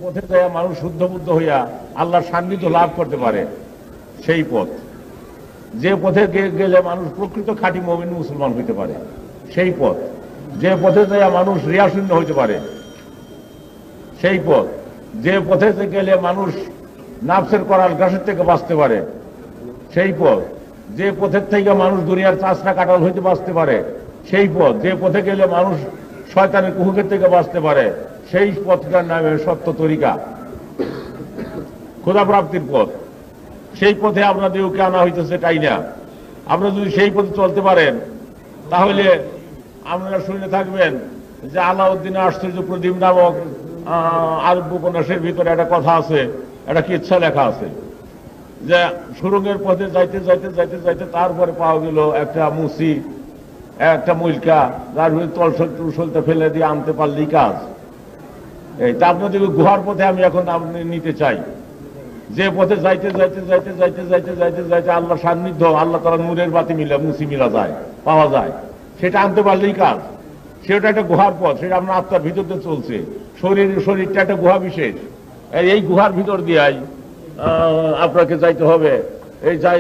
পথে যায় মানুষ শুদ্ধ বুদ্ধ হইয়া আল্লাহর সান্নিধ্য লাভ করতে পারে, সেই পথ। যে পথে গেলে মানুষ প্রকৃত খাঁটি মুমিন মুসলমান হইতে পারে, সেই পথ। যে পথে যায় মানুষ রিয়াশূন্য হইতে পারে, সেই পথ। যে পথে গেলে মানুষ নাফসের করাল গাছের থেকে বাঁচতে পারে, সেই পথ। যে পথের থেকে মানুষ দুনিয়ার চাষরা কাটাল হইতে বাঁচতে পারে, সেই পথ। যে পথে গেলে মানুষ শয়তানের কুহুকের থেকে বাঁচতে পারে, সেই পথটার নামে সত্য তরিকা, খোদা প্রাপ্তির পথ। সেই পথে আপনাদেরকে আনা হইতেছে, তাই না? আপনারা যদি সেই পথে চলতে পারেন, তাহলে আপনারা শুনে থাকবেন যে আলাউদ্দিন আশ্চর্য প্রদীপ নামক আরব্য উপন্যাসের ভিতরে একটা কথা আছে, একটা কিচ্ছা লেখা আছে, যে সুরঙ্গের পথে যাইতে যাইতে যাইতে যাইতে তারপরে পাওয়া গেল একটা মুসি, একটা মুলকা, যার তলসল টুলসলতে ফেলে দিয়ে আনতে পারলেই কাজ। এই তা আপনাদের গুহার পথে আমি এখন আপনি নিতে চাই। যে পথে যাইতে যাইতে যাইতে যাইতে যাইতে যাইতে যাইতে আল্লাহ সান্নিধ্য, আল্লাহ তারা নূরের বাতি মিলা মুসি মিলা যায়, পাওয়া যায়, সেটা আনতে পারলেই কাজ। সেটা একটা গুহার পথ, সেটা আপনার আত্মার ভিতর দিয়ে চলছে। শরীরটা একটা গুহা বিশেষ, এই গুহার ভিতর দিয়াই আপনাকে যাইতে হবে। এই যাই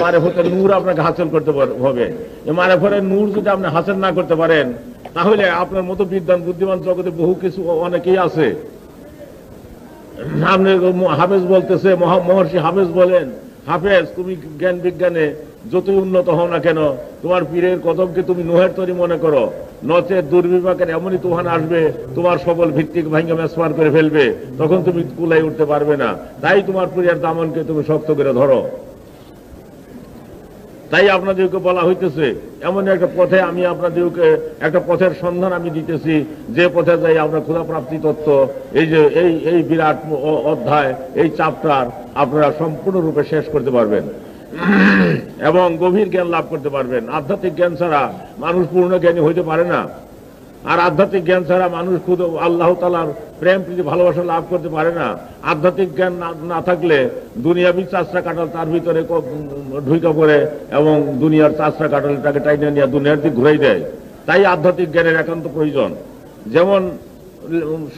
মারেফতের নূর আপনাকে হাসিল করতে হবে। এই মারেফতের নূর যদি আপনি হাসিল না করতে পারেন, তাহলে আপনার মতো বিদ্বান বুদ্ধিমান জগতে বহু কিছু অনেকেই আছে। আপনি হাফেজ বলতেছে, মহর্ষি হাফেজ বলেন, হাফেজ তুমি জ্ঞান বিজ্ঞানে যতই উন্নত হও না কেন, তোমার পীরের কদমকে তুমি নোহের তরি মনে করো, নচে দুর্বিপাকের এমনই তুফান আসবে, তোমার সবল ভিত্তিক ভাঙ্গা মেসমার করে ফেলবে, তখন তুমি কুলাই উঠতে পারবে না। তাই তোমার পীরের দামনকে তুমি শক্ত করে ধরো। তাই আপনাদেরকে বলা হইতেছে, এমন একটা পথে আমি আপনাদেরকে একটা পথের সন্ধান আমি দিতেছি, যে পথে যাই আমরা ক্ষুধা প্রাপ্তি তত্ত্ব, এই যে এই বিরাট অধ্যায়, এই চ্যাপ্টার আপনারা সম্পূর্ণরূপে শেষ করতে পারবেন এবং গভীর জ্ঞান লাভ করতে পারবেন। আধ্যাত্মিক জ্ঞান ছাড়া মানুষ পূর্ণ জ্ঞানী হইতে পারে না। আর আধ্যাত্মিক জ্ঞান ছাড়া মানুষ খুদ আল্লাহ তাআলার প্রেম প্রীতি ভালোবাসা লাভ করতে পারে না। আধ্যাত্মিক জ্ঞান না থাকলে দুনিয়াবি চাষরা কাটাল তার ভিতরে ঢুকে পড়ে এবং দুনিয়ার চাষরা কাটালটাকে টাইনে নিয়ে দুনিয়ার দিকে ঘুরাই দেয়। তাই আধ্যাত্মিক জ্ঞানের একান্ত প্রয়োজন। যেমন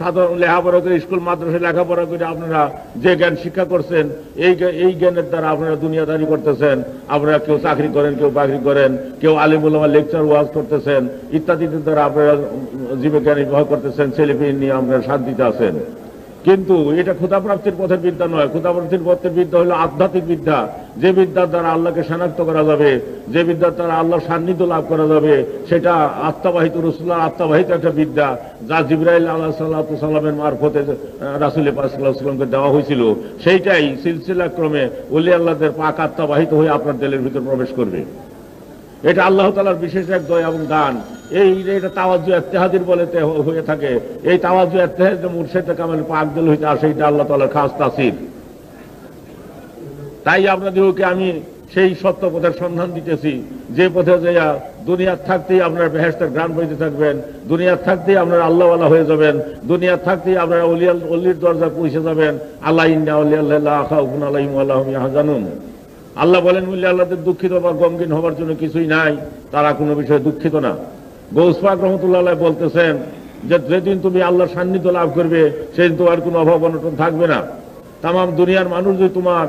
সাধারণ লেখাপড়া করে, স্কুল মাদ্রাসায় লেখাপড়া করে আপনারা যে জ্ঞান শিক্ষা করছেন, এই জ্ঞানের দ্বারা আপনারা দুনিয়াদারি করতেছেন। আপনারা কেউ চাকরি করেন, কেউ বাকরি করেন, কেউ আলিম উলামা লেকচার ওয়াজ করতেছেন, ইত্যাদির দ্বারা আপনারা জীবজ্ঞান নির্বাহ করতেছেন, ছেলেপিলে নিয়ে আপনারা শান্তিতে আছেন। কিন্তু এটা ক্ষুধাপ্রাপ্তির পথের বিদ্যা নয়। ক্ষুধাপ্রাপ্তির পথের বিদ্যা হলো আধ্যাত্মিক বিদ্যা, যে বিদ্যার দ্বারা আল্লাহকে শনাক্ত করা যাবে, যে বিদ্যার দ্বারা আল্লাহর সান্নিধ্য লাভ করা যাবে, সেটা আত্মাবাহিত, রসুল্লাহর আত্মাবাহিত একটা বিদ্যা, যা জিবরাইল আলাইহিস সালামের মারফতে রাসূল পাক সাল্লাল্লাহু আলাইহি ওয়াসাল্লামকে দেওয়া হয়েছিল। সেইটাই সিলসিলা ক্রমে ওলি আল্লাহদের পাক আত্মাবাহিত হয়ে আপনার দিলের ভিতর প্রবেশ করবে। এটা আল্লাহ তাআলার বিশেষ এক দয়া এবং দান। এটা তাওয়াজ্জু ইত্তেহাদির বলে হয়ে থাকে। এই তাওয়াজ্জু ইত্তেহাদ মুর্শিদ কামাল পাক দিল হইতে আসে, এটা আল্লাহ তাআলার খাস তাসির। তাই আপনাদেরকে আমি সেই সত্য পথের সন্ধান দিতেছি, যে পথে যাইয়া দুনিয়ার থাকতেই আপনারা বেহেশতের ঘ্রাণ বইতে থাকবেন, দুনিয়ার থাকতেই আপনারা আল্লাহওয়ালা হয়ে যাবেন, দুনিয়ার থাকতেই আপনারা অলির দরজায় পৌঁছে যাবেন। আল্লাহ ইন্না আউলিয়া লা খাউফুন আলাইহিম ওয়া লা হুম ইয়াহজানুন। আল্লাহ বলেন, বললে আল্লাহদের দুঃখিত বা গমগীন হবার জন্য কিছুই নাই, তারা কোনো বিষয়ে দুঃখিত না। গৌস পাক রহমতুল্লাহ আলাইহি বলতেছেন যে যেদিন তুমি আল্লাহর সান্নিধ্য লাভ করবে, সেদিন তোমার কোনো অভাব অনটন থাকবে না। তামাম দুনিয়ার মানুষ যদি তোমার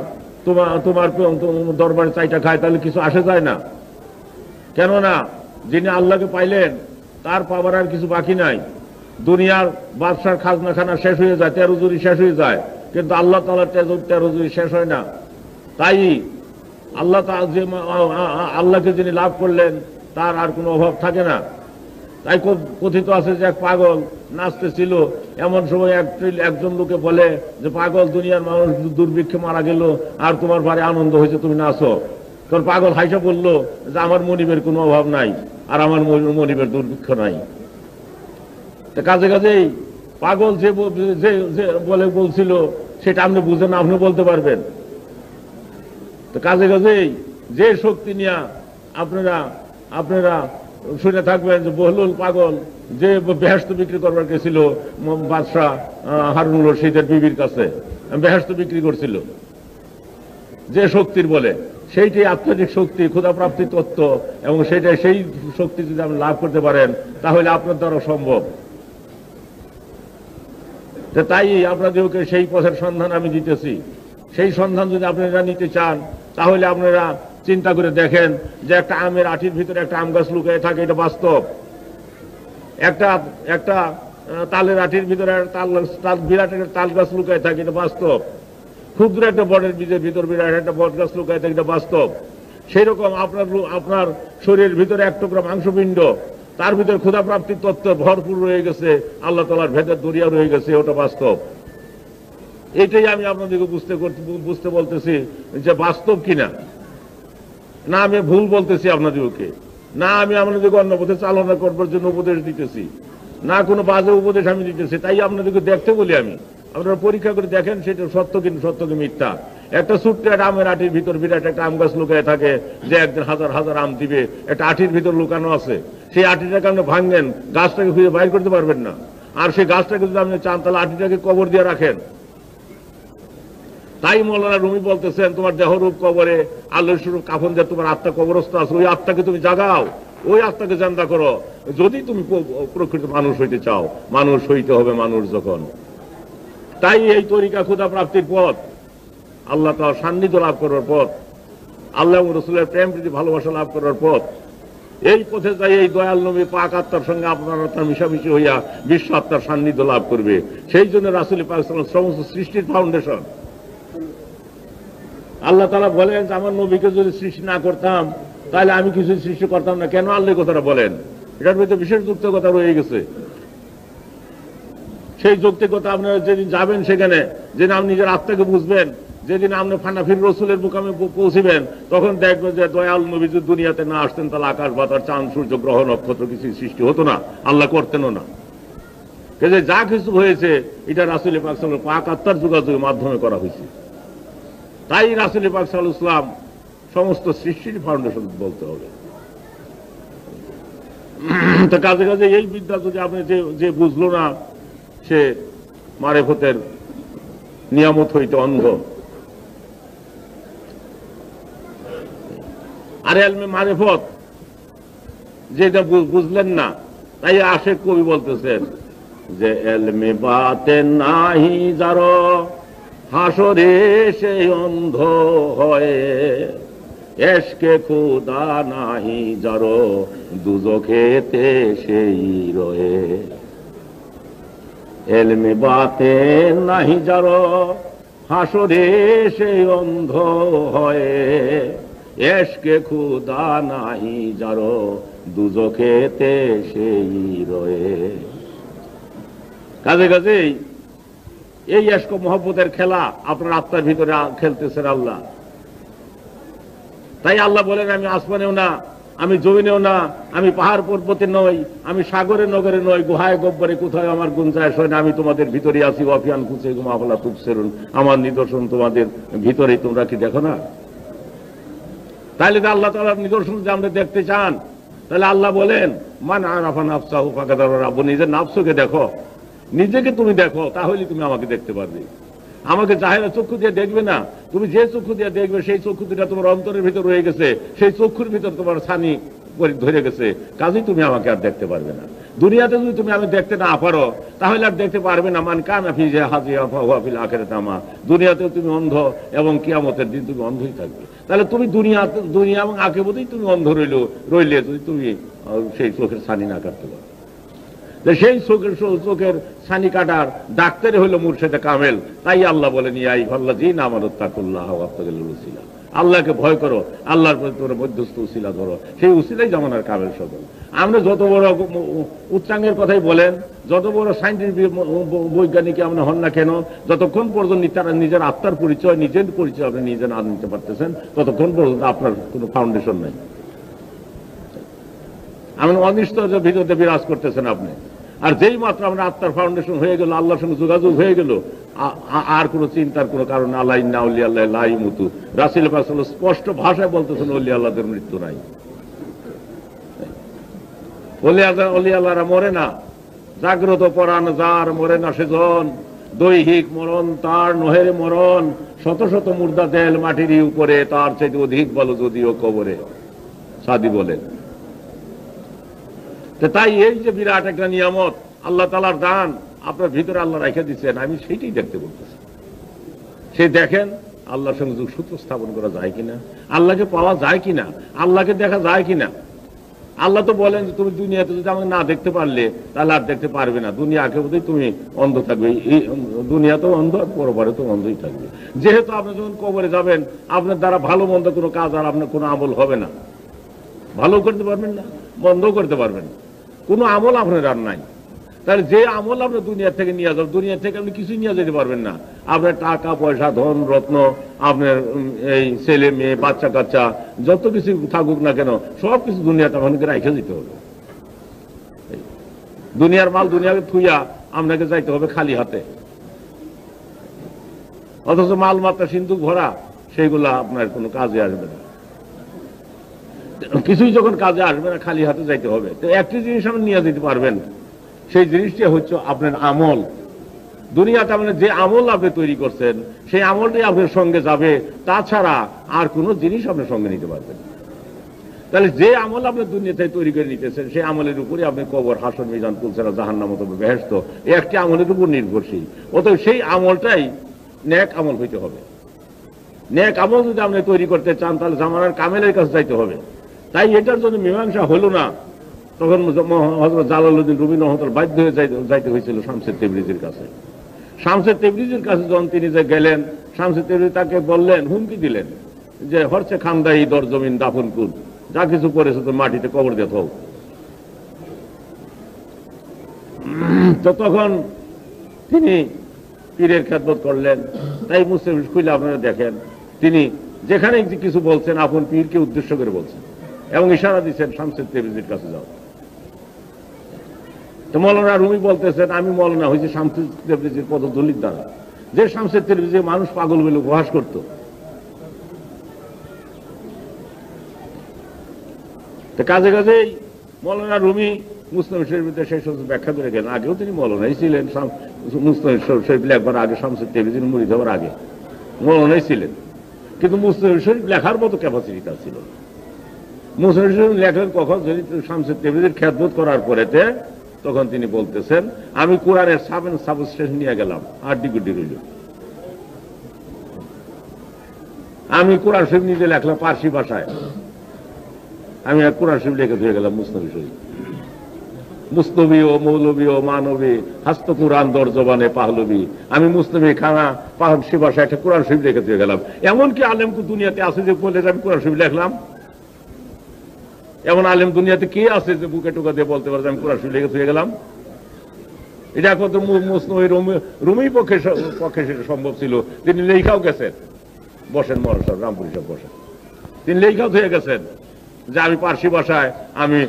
দরবারে চাইটা খায়, তাহলে কিছু আসে যায় না। কেননা যিনি আল্লাহকে পাইলেন, তার পাবার আর কিছু বাকি নাই। দুনিয়ার বাদশার খাজনা খানা শেষ হয়ে যায়, 13 জুরি শেষ হয়ে যায়, কিন্তু আল্লাহ তাআলার 13 জুরি শেষ হয় না। তাই আল্লাহকে যিনি লাভ করলেন, তার আর কোনো অভাব থাকে না। তাই কথিত আছে যে এক পাগল নাচতেছিল, এমন সময় একজন লোকে বলে যে, পাগল, দুনিয়ার মানুষ দুর্ভিক্ষে মারা গেল আর তোমার বাড়ি আনন্দ হয়েছে, তুমি নাচো। তোর পাগল হাইসা বলল যে, আমার মনিবের কোনো অভাব নাই আর আমার মনিবের দুর্ভিক্ষ নাই। কাজে কাজেই পাগল যে বলে বলছিল, সেটা আপনি বুঝেন, আপনি বলতে পারবেন। তো কাজে কাজেই যে শক্তি নিয়ে আপনারা শুনে থাকবেন যে বহলুল পাগল যে বেহেশত বিক্রি করবার গেছিল বাদশাহ হারুনুর রশিদের বিবির কাছে, বেহেশত বিক্রি করছিল যে শক্তির বলে, সেইটাই আধ্যাত্মিক শক্তি, ক্ষুধা প্রাপ্তি তত্ত্ব। এবং সেইটাই, সেই শক্তি যদি আপনি লাভ করতে পারেন, তাহলে আপনার দ্বারা সম্ভব। তাই আপনাদেরকে সেই পথের সন্ধান আমি দিতেছি। সেই সন্ধান যদি আপনারা নিতে চান তাহলে আপনারা চিন্তা করে দেখেন যে একটা আমের আঠির ভিতরে একটা আম গাছ লুকিয়ে থাকে, এটা বাস্তব। একটা তালের আঠির ভিতরে বিরাট একটা তাল গাছ লুকিয়ে থাকে, এটা বাস্তব। ক্ষুদ্র একটা বটের বীজের ভিতর বিরাট একটা বট গাছ লুকিয়ে থাকে, এটা বাস্তব। সেই রকম আপনার শরীরের ভিতরে এক টুকরা মাংসপিণ্ড, তার ভিতরে ক্ষুধা প্রাপ্তির তত্ত্ব ভরপুর রয়ে গেছে, আল্লাহ তাআলার ভেদের দরিয়া রয়ে গেছে, ওটা বাস্তব। এটাই আমি আপনাদেরকে বুঝতে বলতেছি যে বাস্তব কিনা, না আমি ভুল বলতেছি আপনাদেরকে, না আমি আপনাদেরকে অন্য পথে চালনা করবার জন্য উপদেশ দিতেছি, না কোনো বাজে উপদেশ আমি দিতেছি। তাই আপনাদেরকে দেখতে বলি আমি, আপনারা পরীক্ষা করে দেখেন সেটা সত্য কি মিথ্যা। একটা ছোট্ট একটা আমের আঠির ভিতর বিরাট একটা আম গাছ লুকায় থাকে, যে একদিন হাজার হাজার আম দিবে, একটা আঠির ভিতর লুকানো আছে। সেই আঠিটাকে আপনি ভাঙেন, গাছটাকে খুঁজে বাইর করতে পারবেন না। আর সেই গাছটাকে যদি আপনি চান তাহলে আঠিটাকে কবর দিয়ে রাখেন। তাই মৌলানা রুমি বলতেছেন, তোমার দেহরূপ কবরে আল্লাহর স্বরূপ কাফন দিয়ে তোমার আত্মা কবরস্থ আছে, ওই আত্মাকে তুমি জাগাও, ওই আত্মাকে জান্দা করো। যদি তুমি প্রকৃত মানুষ হইতে চাও, মানুষ হইতে হবে মানুষ যখন। তাই এই তরিকা ক্ষুধা প্রাপ্তির পথ, আল্লাহ তাআলার সান্নিধ্য লাভ করার পথ, আল্লাহ এবং রাসূলের প্রেম প্রীতি ভালোবাসা লাভ করার পথ। এই পথে যাই এই দয়াল নবী পাক আত্মার সঙ্গে আপনার আত্মার মিশামিশি হইয়া বিশ্ব আত্মার সান্নিধ্য লাভ করবে। সেই জন্য রাসূল পাক সাল্লাল্লাহু আলাইহি ওয়াসাল্লাম সমস্ত সৃষ্টির ফাউন্ডেশন। আল্লাহ তাআলা বলেন যে আমার নবীকে যদি সৃষ্টি না করতাম তাহলে আমি কিছু সৃষ্টি করতাম না। কেন আল্লাহ কথাটা বলেন? এটার ভিতরে বিশেষ যৌক্তিকতা রয়ে গেছে। সেই যৌক্তিকতা আপনারা যেদিন যাবেন সেখানে, যেদিন আপনি নিজের আত্মাকে বুঝবেন, যেদিন আপনি ফানাফির রসুলের মুকামে পৌঁছিবেন, তখন দেখবেন যে দয়াল নবী যদি দুনিয়াতে না আসতেন তাহলে আকাশ বাতাস চাঁদ সূর্য গ্রহ নক্ষত্র কিছু সৃষ্টি হতো না, আল্লাহ করতেনও না। কিন্তু যা কিছু হয়েছে এটা রাসূল পাক সাল্লাল্লাহু আলাইহি ওয়াসাল্লাম পাক আত্মার যোগাযোগের মাধ্যমে করা হয়েছে। তাই রাসূল পাক সাল্লাল্লাহু আলাইহি ওয়াসাল্লাম সমস্ত সৃষ্টির ফাউন্ডেশন বলতে হবে। তো কাজে কাজে এই বিদ্যা যদি আপনি যে বুঝলো না, সে মারেফতের নিয়ামত হইতে অন্ধ। আর এলমে মারেফত যেটা বুঝলেন না, তাই আশেক কবি বলতেছেন যে এলমে বাতেন নাহি যারো হাসরে সেই অন্ধ হয়ে, এশকে খুদা নাহি যারো দুজখেতে সেই রয়ে। এলমে বাতেন নাহি যারো হাসরে সেই অন্ধ হয়ে, এশকে খুদা নাহি যারো দুজখেতে সেই রয়ে। কাজে কাজেই এই এশক মহব্বতের খেলা আপনার আত্মার ভিতরে খেলতেছেন আল্লাহ। তাই আল্লাহ বলেন আমি আসমানেও না, আমি জমিনেও না, আমি পাহাড় পর্বতে নই, আমি সাগরে নগরে নই, গুহায় গব্বরে কোথায় আমার গুঞ্জায়শ হয় না, আমি তোমাদের ভিতরে আছি। ওয়াফিয়ান কুচে গুমাফলা তুবসিরুন, আমার নিদর্শন তোমাদের ভিতরে, তোমরা কি দেখো না? তাহলে তো আল্লাহ তাআলার নিদর্শন যে আমরা দেখতে চান, তাহলে আল্লাহ বলেন মান আরাফা নাফসাহু ফাকাদ আরাফা, নিজের নাফসকে দেখো, নিজেকে তুমি দেখো, তাহলে তুমি আমাকে দেখতে পারবে। আমাকে জাহেরা চক্ষু দিয়ে দেখবে না, তুমি যে চক্ষু দিয়ে দেখবে সেই চক্ষু দুটা তোমার অন্তরের ভিতর রয়ে গেছে, সেই চক্ষুর ভিতর তোমার ছানি ধরে গেছে, কাজেই তুমি আমাকে আর দেখতে পারবে না। দুনিয়াতে যদি তুমি আমি দেখতে না পারো তাহলে আর দেখতে পারবে না। মান কানা ফি হাযিয়া ফাহুয়া ফিল আখিরাতি আমা, দুনিয়াতেও তুমি অন্ধ এবং কিয়ামতের দিন তুমি অন্ধই থাকবে। তাহলে তুমি দুনিয়া এবং আখিরাতেই তুমি অন্ধ রইলে যদি তুমি সেই চোখের ছানি না কাটতে পারো। সেই চোখের ছানি কাটার ডাক্তারে হইল মুর্শেদে কামেল। তাই আল্লাহ বলেন ইয়া আইয়ুহাল্লাযীনা আমানু তাকুল্লাহ ওয়াত্তাকুল উসিলা, আল্লাহকে ভয় করো, আল্লাহর প্রতি তোমরা মধ্যস্থ উসিলা ধরো। সেই উসিলাই জামানার কামেল সদল। আমরা যত বড় উচ্চাঙ্গের কথাই বলেন, যত বড় সাইন্টিফিক বৈজ্ঞানিক আপনি হন না কেন, যতক্ষণ পর্যন্ত তারা নিজের আত্মার পরিচয় আপনি নিজে না নিতে পারতেছেন, ততক্ষণ পর্যন্ত আপনার কোনো ফাউন্ডেশন নেই। এমন অনিশ্চয়তার ভিতরে বিরাজ করতেছেন আপনি। আর যেই মাত্র আমরা আত্মার ফাউন্ডেশন হয়ে গেল, আল্লাহর সঙ্গে যোগাযোগ হয়ে গেল, আর কোনো চিন্তার কোনো কারণ আল্লাহ ইন্না আউলিয়া আল্লাহ লা ইয়ামুতু। রাসূল পাক সাল্লাল্লাহু আলাইহি ওয়াসাল্লাম স্পষ্ট ভাষায় বলতেছেন ওলিয়া আল্লাহদের মৃত্যু নাই। ওলিয়া আল্লাহরা মরে না, জাগ্রত পরাণ যার মরে না সেজন, দৈহিক মরণ তার নহের মরণ, শত শত মুর্দা দেল মাটির উপরে, তার চাইতে অধিক বলো যদিও কবরে, সাদি বলেন। তাই এই যে বিরাট একটা নিয়ামত, আল্লাহ তাআলার দান, আপনার ভিতরে আল্লাহ রেখে দিচ্ছেন, আমি সেইটাই দেখতে বলতেছি। সেই দেখেন আল্লাহর সঙ্গে যোগসূত্র স্থাপন করা যায় কিনা, আল্লাহকে পাওয়া যায় কিনা, আল্লাহকে দেখা যায় কিনা। আল্লাহ তো বলেন যে তুমি দুনিয়াতে যদি আমাকে না দেখতে পারলে তাহলে আর দেখতে পারবে না, দুনিয়া আখেরাতে তুমি অন্ধ থাকবে। এই দুনিয়া তো অন্ধ, পরপরে তো অন্ধই থাকবে। যেহেতু আপনি যখন কবরে যাবেন, আপনার দ্বারা ভালো মন্দ কোনো কাজ আর আপনার কোনো আমল হবে না, ভালো করতে পারবেন না, বন্ধও করতে পারবেন না, কোনো আমল আপনার আর নাই। তাহলে যে আমল আপনার দুনিয়া থেকে নিয়ে যাবেন, দুনিয়া থেকে আপনি কিছুই নিয়ে যেতে পারবেন না। আপনার টাকা পয়সা, ধন রত্ন, আপনার এই ছেলে মেয়ে, বাচ্চা কাচ্চা, যত কিছু থাকুক না কেন, সব কিছু দুনিয়াতে আপনাকে রেখে দিতে হবে। দুনিয়ার মাল দুনিয়াকে থুইয়া আপনাকে যাইতে হবে খালি হাতে, অথচ মাল মাত্রা সিন্ধুক ভরা, সেইগুলা আপনার কোনো কাজে আসবে না। কিছুই যখন কাজে আসবে না, খালি হাতে যাইতে হবে। তো একটি জিনিস আপনি নিয়ে যেতে পারবেন, সেই জিনিসটা হচ্ছে আপনার আমল। দুনিয়াতে আপনি যে আমল আপনি তৈরি করছেন, সেই আমলটাই আপনার সঙ্গে যাবে, তাছাড়া আর কোনো জিনিস আপনার সঙ্গে নিতে পারবেন। তাহলে যে আমল আপনি দুনিয়াতে তৈরি করে নিতেছেন, সেই আমলের উপরে আপনি কবর, হাসর, মিজান, পুলসেরা, জাহান্নাম অথবা বেহেশত, এই একটি আমলের উপর নির্ভরশীল। অতএব সেই আমলটাই নেক আমল হইতে হবে। নেক আমল যদি আপনি তৈরি করতে চান, তাহলে জামানার কামেলের কাছে যাইতে হবে। তাই এটার জন্য মীমাংসা হলো না, তখন হযরত জালালউদ্দিন রুমি রহমাতুল্লাহ বাধ্য হয়ে যাইতে হয়েছিল শামসুদ তেবরিজির কাছে। শামসুদ তেবরিজির কাছে যখন তিনি যে গেলেন, শামসুদ তেবরিজি তাকে বললেন, হুমকি দিলেন যে হরছে খান্দাই দর জমিন দাফন কুন, যা কিছু করেছে তো মাটিতে কবর দিয়ে থাও। তো তখন তিনি পীরের খেদমত করলেন। তাই মুসলিম খুলে আপনারা দেখেন, তিনি যেখানে কিছু বলছেন আপন পীরকে উদ্দেশ্য করে বলছেন এবং ইশারা দিচ্ছেন শামসুদ তেবরিজির কাছে যাও। তো মৌলানা রুমি বলতেছেন, আমি মৌলানা হয়েছি শামসুদ তেবরিজির পদধূলির দ্বারা, যে শামসুদ তেবরিজি মানুষ পাগল বলে উপহাস করত। তো কাজে কাজেই মৌলানা রুমি মুসলিম শরীফের সেই সমস্ত ব্যাখ্যা করে গেলেন। আগেও তিনি মৌলানাই ছিলেন, মুসলিম শরীফ লেখবার আগে, শামসুদ তেবরিজির মুরিদ হওয়ার আগে মৌলানাই ছিলেন, কিন্তু মুসলিম শরীফ লেখার মতো ক্যাপাসিটি তার ছিল। মুসলিম শরীফ লেখেন কখন, যদি শামসুদ তেবরিজির খেদমত করার পরেতে, তখন তিনি বলতেছেন, আমি কোরআনের সাবস্টেশন নিয়ে গেলাম, আড্ডি গুড্ডি রইল। আমি কোরআন শরীফ নিজে লেখলাম পার্সি ভাষায়, আমি এক কোরআন শরীফ লিখে ধুয়ে গেলাম মুসনবী শরীফ। মুস্তবি ও মৌলবী ও মানবী হাস্ত কোরআন দর জবানে পাহলবী, আমি মুস্তবি খানা পার্সি ভাষায় একটা কোরআন শরীফ লিখে ধুয়ে গেলাম। এমনকি আলেম দুনিয়াতে আছে যে বলে আমি কোরআন শরীফ লিখলাম? এমন আলেম দুনিয়াতে কে আছে যে বুকে টোকা দিয়ে বলতে পারে আমি কোরআন শরীফ লিখে ধুয়ে গেলাম? এটা একমাত্র মুসনবী রুমি পক্ষে সেটা সম্ভব ছিল। তিনি লেখাও গেছেন, বসেন মহারাজ রামপুরি সব বসেন, তিনি লেখাও ধুয়ে গেছেন যে আমি পার্সি ভাষায়, আমি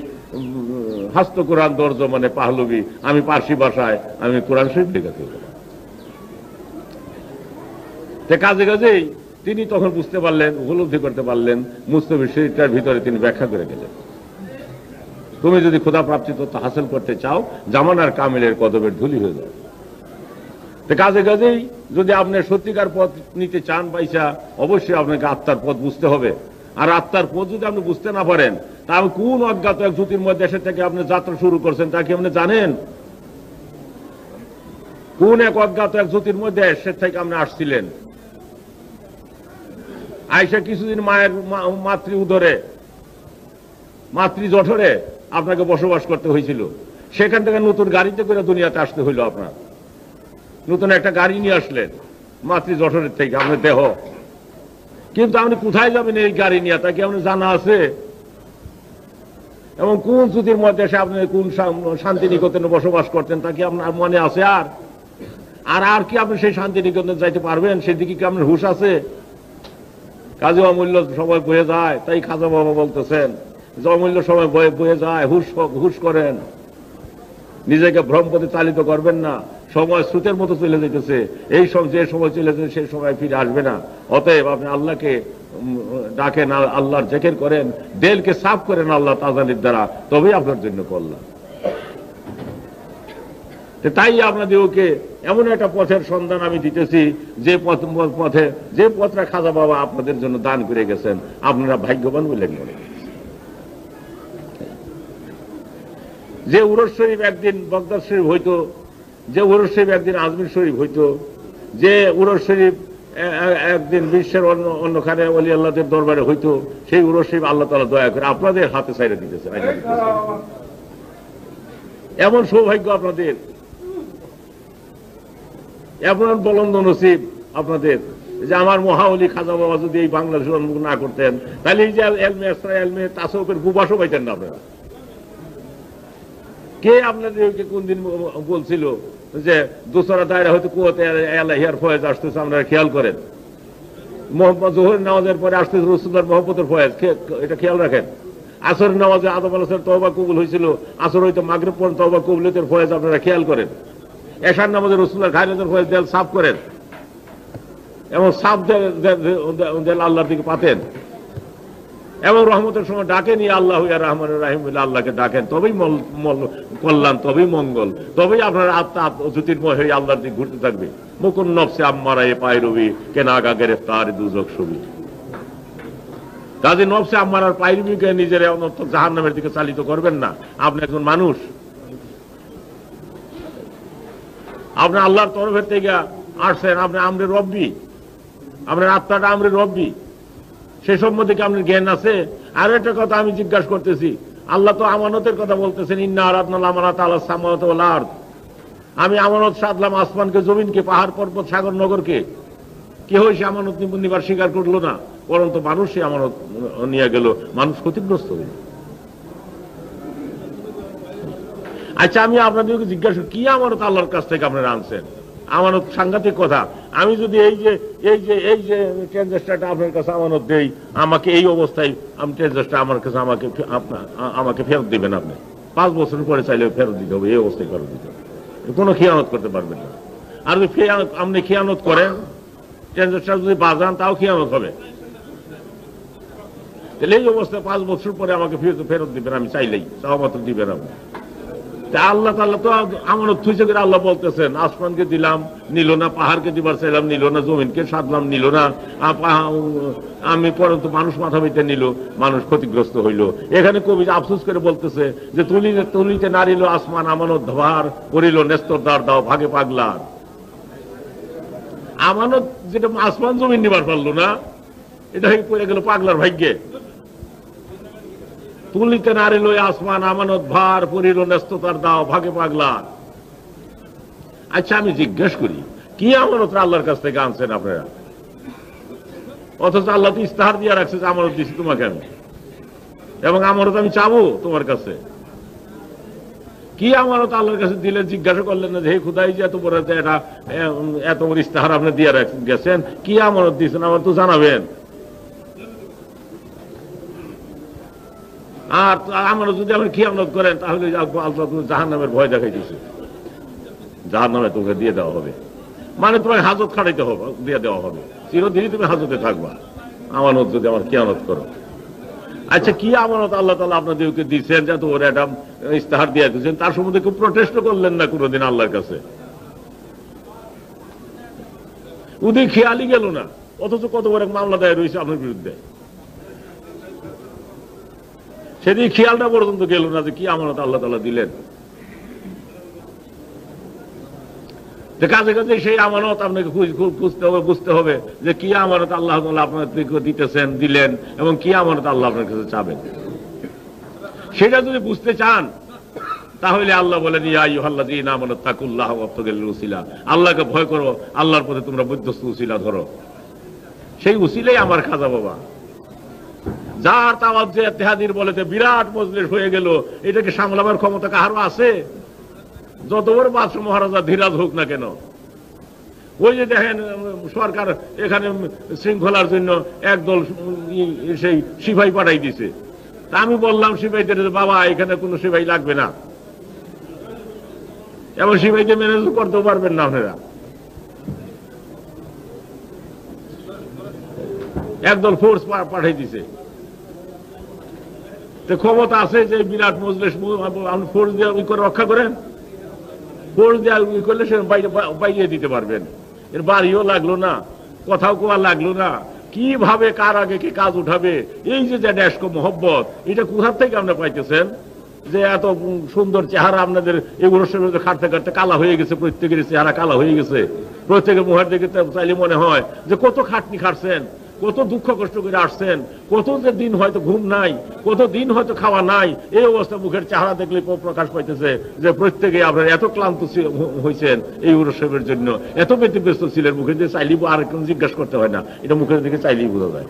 হাস্ত কোরআন দর্জ মানে পাহলবী, আমি পার্সি ভাষায় আমি কোরআন শরীফ লিখে ধুয়ে গেলাম। কাজে কাজেই তিনি তখন বুঝতে পারলেন, উপলব্ধি করতে পারলেন, মুস্তফি শরীফটার ভিতরে তিনি ব্যাখ্যা করে গেলেন, তুমি যদি খোদা প্রাপ্তি তত্ত্ব হাসিল করতে চাও, জামানার কামিলের কদমের ধুলি হয়ে যাও। কাজে কাজেই যদি আপনি সত্যিকার পথ নিতে চান পয়সা, অবশ্যই আপনাকে আত্মার পথ বুঝতে হবে। আর আত্মার পথ যদি আপনি বুঝতে না পারেন, তাহলে কোন অজ্ঞাত এক জ্যোতির্ময় দেশের থেকে আপনি যাত্রা শুরু করছেন তা কি আপনি জানেন? কোন এক অজ্ঞাত এক জ্যোতির্ময় দেশের থেকে আপনি আসছিলেন? আয়সা কিছুদিন মায়ের মাতৃ উদরে, মাতৃ জঠরে আপনাকে বসবাস করতে হয়েছিল। সেখান থেকে নতুন গাড়িতে করে দুনিয়াতে আসতে হইল। আপনার নতুন একটা গাড়ি নিয়ে আসলেন মাতৃ জঠরের থেকে আপনার দেহ, কিন্তু আপনি কোথায় যাবেন এই গাড়ি নিয়ে তা কি আপনি জানা আছে? এবং কোন জ্যোতির্ময় দেশে আপনি কোন শান্তিনিকেতনে বসবাস করতেন তা কি আপনার মনে আছে? আর কি আপনি সেই শান্তিনিকেতনে যাইতে পারবেন? সেদিকে কি আপনার হুঁশ আছে? কাজে অমূল্য সময় বয়ে যায়, তাই খাজা বাবা বলতেছেন যে অমূল্য সময় বয়ে যায়, হুঁশ করেন, নিজেকে ভ্রমপথে চালিত করবেন না। সময় স্রোতের মতো চলে যেতেছে, এই যে সময় চলে যেতে সেই সময় ফিরে আসবে না। অতএব আপনি আল্লাহকে ডাকেন, আল্লাহর জিকির করেন, দিলকে সাফ করেন আল্লাহ তাআলার দ্বারা, তবেই আপনার জন্য কল্যাণ। তাই আপনাদেরকে এমন একটা পথের সন্ধান আমি দিতেছি, যে পথটা খাজা বাবা আপনাদের জন্য দান করে গেছেন, আপনারা ভাগ্যবান বলে মনে করেন। যে উরস শরীফ একদিন বগদাদ শরীফ হয়তো যে উরস শরীফ একদিন আজমির শরীফ হইতো, যে উরস শরীফ একদিন বিশ্বের অন্যখানে ওলি আল্লাহদের দরবারে হইতো, সেই উরস শরীফ আল্লাহ তাআলা দয়া করে আপনাদের হাতে ছাইড়া দিতেছে। এমন সৌভাগ্য আপনাদের, এমন বলন্দ নসিব আপনাদের যে আমার মহাওলি খাজা বাবা যদি এই বাংলাদেশ উন্মুখ না করতেন, তাহলে এই যে এলমে এসরা এলমে তাসাউফের গুবাসও পাইতেন না আপনারা। কে আপনাদেরকে কোন দিন বলছিল যে দোসরা দায়রা হয়তো কুয়াতে এলাহিয়ার ফয়েজ আসতেছে, আপনারা খেয়াল করেন। মোহাম্মদ জোহর নামাজের পরে আসতেছে রসুল্লাহর মহব্বতের ফয়েজ, এটা খেয়াল রাখেন। আসর নামাজে আদম আলাইহিস তওবা কবুল হয়েছিল, আসর হয়তো মাগরিব পর্যন্ত তওবা কবুলিয়তের ফয়েজ আপনারা খেয়াল করেন। এশার নামাজে রসুল্লাহর খায়রাতের ফয়েজ দেল সাফ করেন, এবং সাফ দেল আল্লাহর দিকে পাতেন, এবং রহমতের সময় ডাকেন ইয়া আল্লাহ ইয়া রহমান রাহিম বলে আল্লাহকে ডাকেন, তবেই কল্যাণ, তবেই মঙ্গল, তবেই আপনার আত্মা জ্যোতির্ময় হয়ে আল্লাহর দিকে ঘুরতে থাকবে। মুকুন নফসে আম্মারা এ পায় রবি কেন আগা গ্রেফতার দুজক ছবি। কাজে নফসে আম্মারার পায়রবিকে নিজের জাহান্নামের দিকে চালিত করবেন না। আপনি একজন মানুষ, আপনি আল্লাহর তরফের থেকে আসছেন, আপনি আমরে রব্বি, আপনার আত্মাটা আমরে রব্বি, সে সম্বন্ধে কি আপনার জ্ঞান আছে? আর একটা কথা আমি জিজ্ঞাসা করতেছি, আল্লাহ তো আমানতের কথা বলতেছেন, ইন্না আরাদনাল আমানাতা আলাস সামাওয়াতি ওয়াল আরদ, আমি আমানত সাধলাম আসমানকে, জমিনকে, পাহাড় পর্বত সাগর নগরকে। কেউ সে আমানত নিবার স্বীকার করলো না, পরন্তু মানুষ সে আমানত নিয়ে গেল, মানুষ ক্ষতিগ্রস্ত হইল। আচ্ছা, আমি আপনাদেরকে জিজ্ঞাসা কি আমানত আল্লাহর কাছ থেকে আপনারা আনছেন? আমানত সাংঘাতিক কথা। আমি যদি এই যে ট্রানজিস্টারটা আপনার কাছে আমানত দেই, আমাকে এই অবস্থায় আমি ট্রানজিস্টার আমার কাছে আমাকে ফেরত দিবেন, আপনি 5 বছর পরে চাইলে ফেরত দিতে হবে, এই অবস্থায় ফেরত দিতে হবে, কোনো খেয়ানত করতে পারবেন না। আর যদি আপনি খেয়ানত করেন, ট্রানজিস্টার যদি বাজান, তাও খেয়ানত হবে। তাহলে এই অবস্থায় 5 বছর পরে আমাকে ফেরত দিবেন, আমি চাইলেই তাও মাত্র দিবেন আপনি। আল্লাহ তাআলা তো আমানত থুইছে করে আল্লাহ বলতেছেন, আসমানকে দিলাম নিল না, পাহাড়কে দিবার চাইলাম নিল না, জমিনকে সাধলাম নিল না, আমি পরন্তু মানুষ মাথা পেতে নিল, মানুষ ক্ষতিগ্রস্ত হইল। এখানে কবি আফসোস করে বলতেছে যে তুলিতে নারিল আসমান আমানত ভার করিল নেস্তর দ্বার দাও ভাগে পাগলার। আমানত যেটা আসমান জমিন নিবার পারলো না, এটা পড়ে গেল পাগলার ভাগ্যে। তুলিতে নারিল আসমান আমানত ভার পরিল ন্যস্ততার দাও ভাগে পাগলার। আচ্ছা, আমি জিজ্ঞেস করি, কি আমানত আল্লাহর কাছ থেকে আনছেন আপনারা? অথচ আল্লাহ তো ইস্তাহার দিয়ে রাখছে যে আমানত দিচ্ছি তোমাকে আমি, এবং আমানত আমি চাবো তোমার কাছে। কি আমানত আল্লাহর কাছে দিলে জিজ্ঞাসা করলেন না যে হে খুদাই, যে এত বড় এটা এত বড় ইস্তাহার আপনি দিয়ে গেছেন, কি আমানত দিয়েছেন আমার তো জানাবেন। আর আমরা যদি আপনি খিয়ানত করেন, তাহলে আল্লাহ জাহান্নামের ভয় দেখাই দিয়েছে, জাহান্নামে তোকে দিয়ে দেওয়া হবে, মানে তোমাকে হাজত খাটাইতে হবে, দিয়ে দেওয়া হবে, চিরদিনই তুমি হাজতে থাকবা আমানত যদি আমার খিয়ানত করো। আচ্ছা, কি আমানত আল্লাহ তাআলা আপনাদেরকে দিচ্ছেন যে তো ওরা একটা ইস্তাহার দিয়ে দিচ্ছেন, তার সম্বন্ধে কেউ প্রটেস্ট করলেন না কোনোদিন আল্লাহর কাছে? ওদের খেয়ালই গেল না, অথচ কত বড় মামলা দায়ের রয়েছে আপনার বিরুদ্ধে। সেদিন খেয়ালটা পর্যন্ত গেল না যে কি আমানত আল্লাহ তাআলা দিলেন। কাজে কাজে সেই আমানত আপনাকে খুঁজতে হবে, বুঝতে হবে যে কি আমানত আল্লাহ তাআলা আপনাকে দিতেছেন, দিলেন, এবং কি আমানত আল্লাহ আপনার কাছে চাবেন। সেটা যদি বুঝতে চান, তাহলে আল্লাহ বলেন ইয়া আইয়ুহাল্লাযীনা আমানু তাকুল্লাহ ওয়াবতাগিল উসিলা, আল্লাহকে ভয় করো, আল্লাহর পথে তোমরা মধ্যস্থ উসিলা ধরো। সেই উসিলাই আমার খাজা বাবা, যার তাওয়াজ যে ইত্তেহাদির বলেতে বিরাট মজলিস হয়ে গেল, এটাকে সামলাবার ক্ষমতা কারো আছে? যত বড় বাদশা মহারাজা ধীরাজ হোক না কেন, ওই যে দেখেন সরকার এখানে শৃঙ্খলার জন্য একদল সেই সিপাহী পাঠাই দিছে। তা আমি বললাম সিপাহীদের, বাবা এখানে কোনো সিপাহী লাগবে না, এবং সিপাহীকে ম্যানেজ করতেও পারবেন না আপনারা। একদল ফোর্স পাঠাই দিছে। ক্ষমতা আছে যে বিরাট মজলিস ফোর্স দিয়ে রক্ষা করেন, ফোর্স দিয়ে করলে সে বাইরে দিতে পারবেন। এর বাড়িও লাগলো না, কথাও কোয়া লাগলো না, কিভাবে কার আগে কি কাজ উঠাবে, এই যে ড্যাশকো মহব্বত, এটা কোথা থেকে আপনি পাইতেছেন? যে এত সুন্দর চেহারা আপনাদের এই অনুষ্ঠানের মধ্যে খাটতে খাটতে কালা হয়ে গেছে, প্রত্যেকের চেহারা কালা হয়ে গেছে, প্রত্যেকের মুখের দিকে চাইলে মনে হয় যে কত খাটনি খাটছেন, কত দুঃখ কষ্ট করে আসছেন, কত যে দিন হয়তো ঘুম নাই, কত দিন হয়তো খাওয়া নাই, এই অবস্থা মুখের চেহারা দেখলে প্রকাশ পাইতেছে যে প্রত্যেকে আপনারা এত ক্লান্ত হয়েছেন এই উৎসবের জন্য, এত ব্যতিব্যস্ত ছিলেন, মুখের দিকে চাইলেই আর কোনো জিজ্ঞাসা করতে হয় না, এটা মুখের দিকে চাইলেই বোঝা যায়।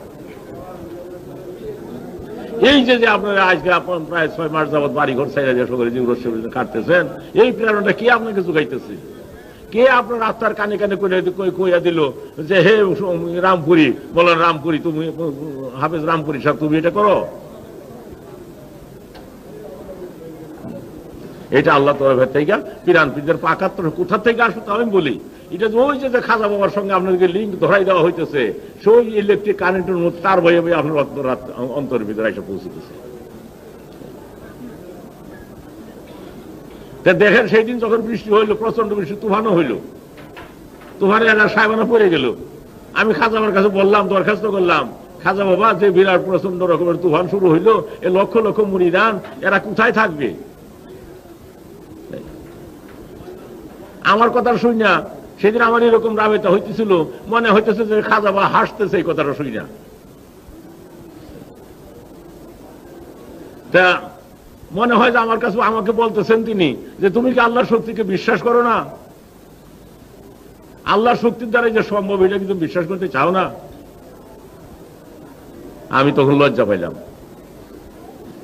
এই যে আপনারা আজকে আপনার প্রায় 6 মাস যাবৎ বাড়ি ঘর ছাইরা যে সকলে যে উৎসবের জন্য কাটতেছেন, এই প্রেরণাটা কে আপনাকে যোগাইতেছে? কে আপনার রাস্তার কানে কানে করে কইয়া দিল যে হে রামপুরি, বলেন রামপুরি, তুমি হাফেজ রামপুরি সাহেব তুমি এটা করো? এটা আল্লাহ তরফের থেকে পিরান পীরদের পাকার তরফ কোথা থেকে আসবে তা আমি বলি, এটা ওই যে খাজা বাবার সঙ্গে আপনাদেরকে লিঙ্ক ধরাই দেওয়া হইতেছে, সেই ইলেকট্রিক কারেন্টের মধ্যে তার বয়ে বয়ে আপনার অন্তরের ভিতরে এসে পৌঁছতেছে। দেখেন সেই দিন যখন বৃষ্টি হইল, প্রচন্ড বৃষ্টি, তুফানও হইল, তুফানে এরা সাহেবানা পড়ে গেল। আমি খাজা বাবার কাছে বললাম, দরখাস্ত করলাম, খাজা বাবা যে বিরাট প্রচন্ড রকমের তুফান শুরু হইল, এ লক্ষ লক্ষ মুরিদান এরা কোথায় থাকবে? আমার কথা শুই না, সেদিন আমার এরকম রাবেতা হইতেছিল, মনে হইতেছে যে খাজা বাবা হাসতেছে এই কথাটা শুই না। তা মনে হয় যে আমার কাছে আমাকে বলতেছেন তিনি যে তুমি কি আল্লাহর শক্তিকে বিশ্বাস করো না? আল্লাহর শক্তির দ্বারা যে সম্ভব এটা কিন্তু বিশ্বাস করতে চাও না? আমি তখন লজ্জা পাইলাম,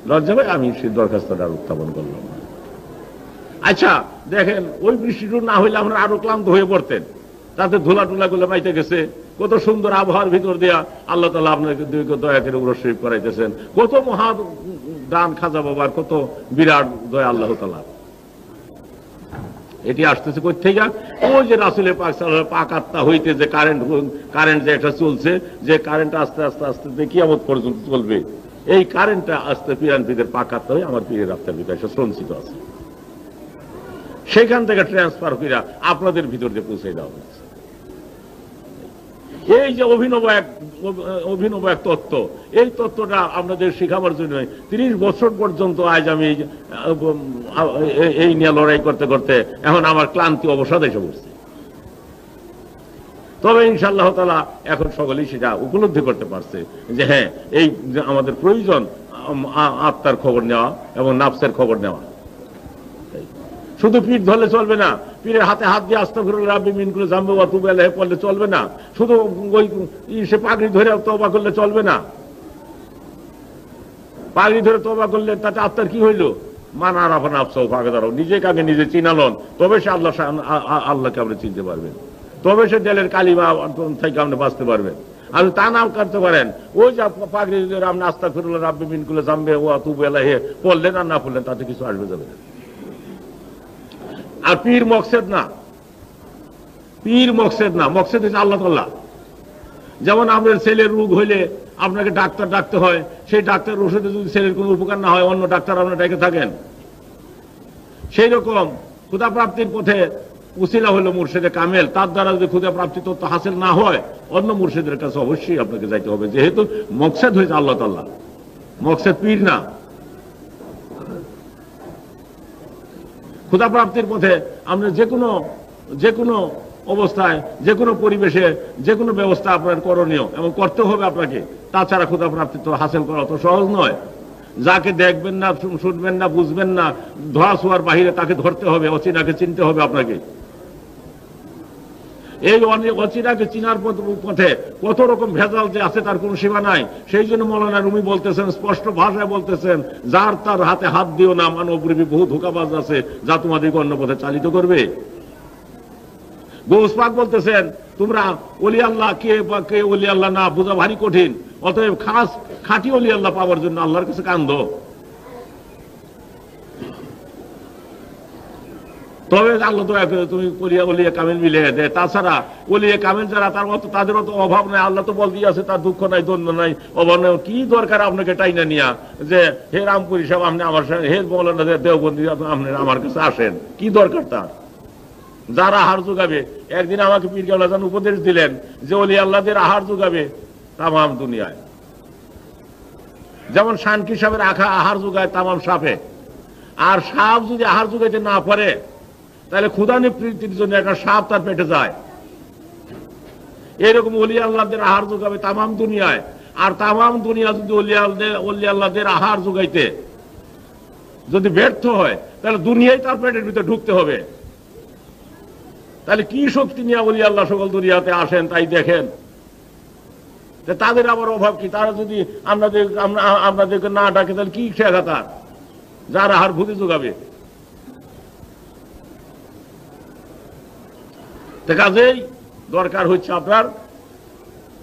লজ্জা পাই আমি সেই দরখাস্তটা উত্থাপন করলাম। আচ্ছা দেখেন, ওই বৃষ্টিটু না হইলে আমরা আরো ক্লান্ত হয়ে পড়তেন, তাতে ধুলা টুলা গুলো মাইতে গেছে, কত সুন্দর আবহাওয়ার ভিতর দিয়া আল্লাহ তাআলা আপনাকে দয়া করে উরস শরীফ করাইতেছেন, কত মহা দান খাজা বাবার, কত বিরাট দয়া আল্লাহ তাআলা। এটি আসতেছে কই থেকে? ওই যে রাসূলের পাক সাল্লাল্লাহু আলাইহি পাক আত্মা হইতে যে কারেন্ট যে একটা চলছে, যে কারেন্ট আস্তে আস্তে আস্তে কিয়ামত পর্যন্ত চলবে, এই কারেন্টটা আস্তে পিরান পীরের পাক আত্মা হয়ে আমার পীরের আত্মার ভিতরে এসে সঞ্চিত আছে, সেখান থেকে ট্রান্সফার করে আপনাদের ভিতর দিয়ে পৌঁছে দেওয়া হচ্ছে। এই যে অভিনব এক তত্ত্ব, এই তত্ত্বটা আপনাদের শেখাবার জন্য 30 বছর পর্যন্ত আজ আমি এই নিয়ে লড়াই করতে করতে এখন আমার ক্লান্তি অবসাদ এসে পড়ছে। তবে ইনশাআল্লাহ তাআলা এখন সকলেই সেটা উপলব্ধি করতে পারছে যে হ্যাঁ, এই আমাদের প্রয়োজন আত্মার খবর নেওয়া এবং নাফসের খবর নেওয়া। শুধু পীর ধরলে চলবে না, পীরের হাতে হাত দিয়ে আস্তাগফিরুল্লাহ রাব্বি মিন কুল্লি যামবি ওয়া তুবু ইলাইহি পড়লে চলবে না, শুধু ওই সে পাগড়ি ধরে তওবা করলে চলবে না। পাগড়ি ধরে তওবা করলে তাতে আত্মার কি হইল? মান আরাফা নাফসাহু ফাকাদারু, নিজেকে আগে নিজে চিনালন, তবে সে আল্লাহকে আপনি চিনতে পারবেন, তবে সে দিলের কালিমা থেকে আপনি বাঁচতে পারবেন। আর তা নাও করতে পারেন, ওই যে পাগড়ি ধরে আপনি আস্তাগফিরুল্লাহ রাব্বি মিন কুল্লি যামবি ওয়া তুবু ইলাইহি পড়লেন আর না পড়লেন তাতে কিছু আসবে যাবে না। আর পীর মকসেদ না, পীর মকসেদ না, মকসেদ হচ্ছে আল্লাহ তাআলা। যেমন আপনার ছেলের রোগ হইলে আপনাকে ডাক্তার ডাকতে হয়, সেই ডাক্তার ওষুধে যদি ছেলের কোনো উপকার না হয় অন্য ডাক্তার আপনার ডেকে থাকেন। সেই রকম ক্ষুধা প্রাপ্তির পথে উসিলা হলো মুর্শিদে কামেল, তার দ্বারা যদি ক্ষুধা প্রাপ্তি তত্ত্ব হাসিল না হয় অন্য মুর্শিদের কাছে অবশ্যই আপনাকে যাইতে হবে, যেহেতু মকসেদ হয়েছে আল্লাহ তাআলা, মকসেদ পীর না। ক্ষুধা প্রাপ্তির পথে আমরা যে কোনো অবস্থায়, যে কোনো পরিবেশে, যে কোনো ব্যবস্থা আপনার করণীয় এবং করতে হবে আপনাকে, তাছাড়া ক্ষুধা প্রাপ্তি তো হাসিল করা অত সহজ নয়। যাকে দেখবেন না, শুনবেন না, বুঝবেন না, ধোয়া ছোঁয়ার বাহিরে তাকে ধরতে হবে, অচিনাকে চিনতে হবে আপনাকে। এই অচিনাকে চিনার পথে কত রকম ভেজাল যে আছে তার কোনো সীমা নাই। সেই জন্য মৌলানা রুমি বলতেছেন, স্পষ্ট ভাষায় বলতেছেন, যার তার হাতে হাত দিও না, মানবরূপী বহু ধোঁকাবাজ আছে যা তোমাদেরকে অন্য পথে চালিত করবে। গৌস পাক বলতেছেন, তোমরা ওলি আল্লাহ কে বা কে ওলি আল্লাহ না বোঝা ভারী কঠিন, অতএব খাঁটি ওলি আল্লাহ পাওয়ার জন্য আল্লাহর কাছে কান্দো। তবে আল্লাহ দয়া করে তুমি ওলিয়া কামিল মিলে দেয়। তাছাড়া ওলিয়া কামিল যারা তাদের অত অভাব নাই, আল্লাহ তো বল দিয়ে আছে তার দুঃখ নাই, দ্বন্দ্ব নাই, অভাব নাই। কি দরকার আপনাকে টাইনা নিয়া যে হে রামপুরি সাহেব আপনি আমার সাথে, হে মৌলানা দেওবন্দি আপনি আমার কাছে আসেন, কি দরকার তার? যারা আহার যোগাবে, একদিন আমাকে পীর কেবলা জান উপদেশ দিলেন যে ওলি আল্লাহদের আহার যোগাবে তামাম দুনিয়ায়, যেমন শানকি সাহেবের আহার যোগায় তামাম সাফে, আর সাপ যদি আহার যোগাইতে না পারে তাহলে ক্ষুধানি প্রীতির জন্য একটা সাপ তার পেটে যায়। এরকম ওলি আল্লাহদের আহার যোগাবে তামাম দুনিয়ায়, আর তামাম দুনিয়া যদি ওলি আল্লাহদের আহার যোগাইতে যদি ব্যর্থ হয় তাহলে দুনিয়ায় তার পেটের ভিতরে ঢুকতে হবে। তাহলে কি শক্তি নিয়ে ওলি আল্লাহ সকল দুনিয়াতে আসেন তাই দেখেন। তাদের আবার অভাব কি? তারা যদি আপনাদেরকে না ডাকে তাহলে কি শেখা তার, যার আহার ভুতে যোগাবে? কাজেই দরকার হচ্ছে আপনার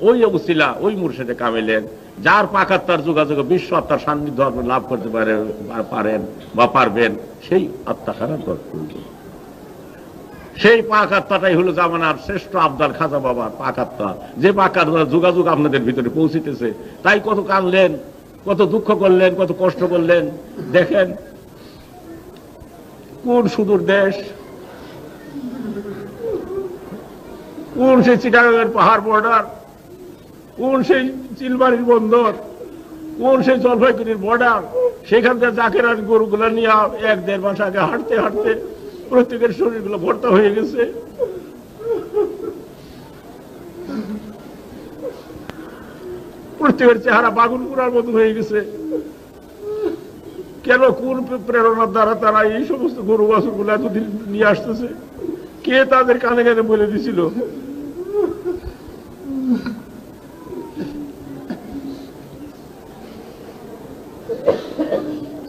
ওই উসিলা, ওই মুর্শিদে কামেলের, যার পাক আত্মার যোগাযোগ বিশ্ব আত্মার সান্নিধ্য আপনি লাভ করতে পারেন বা পারবেন, সেই আত্মা খারাপ করবেন। সেই পাক আত্মাটাই হলো জামানার শ্রেষ্ঠ আবদাল খাজা বাবার পাক আত্মা, যে পাক আত্মার যোগাযোগ আপনাদের ভিতরে পৌঁছিতেছে। তাই কত কাঁদলেন, কত দুঃখ করলেন, কত কষ্ট করলেন। দেখেন কোন সুদূর দেশ, কোন সেই চিটাগাংয়ের পাহাড় বর্ডার, কোন সেই চিলমারির বন্দর, কোন সেই জলপাইগুড়ির বর্ডার, সেখান থেকে জাকেরার গরুগুলো নিয়ে 1-1.5 মাস আগে হাঁটতে হাঁটতে প্রত্যেকের শরীরগুলো ভর্তা হয়ে গেছে। প্রত্যেকের চেহারা বাগুন পোড়ার মতো হয়ে গেছে। কেন, কোন প্রেরণার দ্বারা তারা এই সমস্ত গরু বাছুর গুলো এতদিন নিয়ে আসতেছে? কে তাদের কানে কানে বলে দিছিল?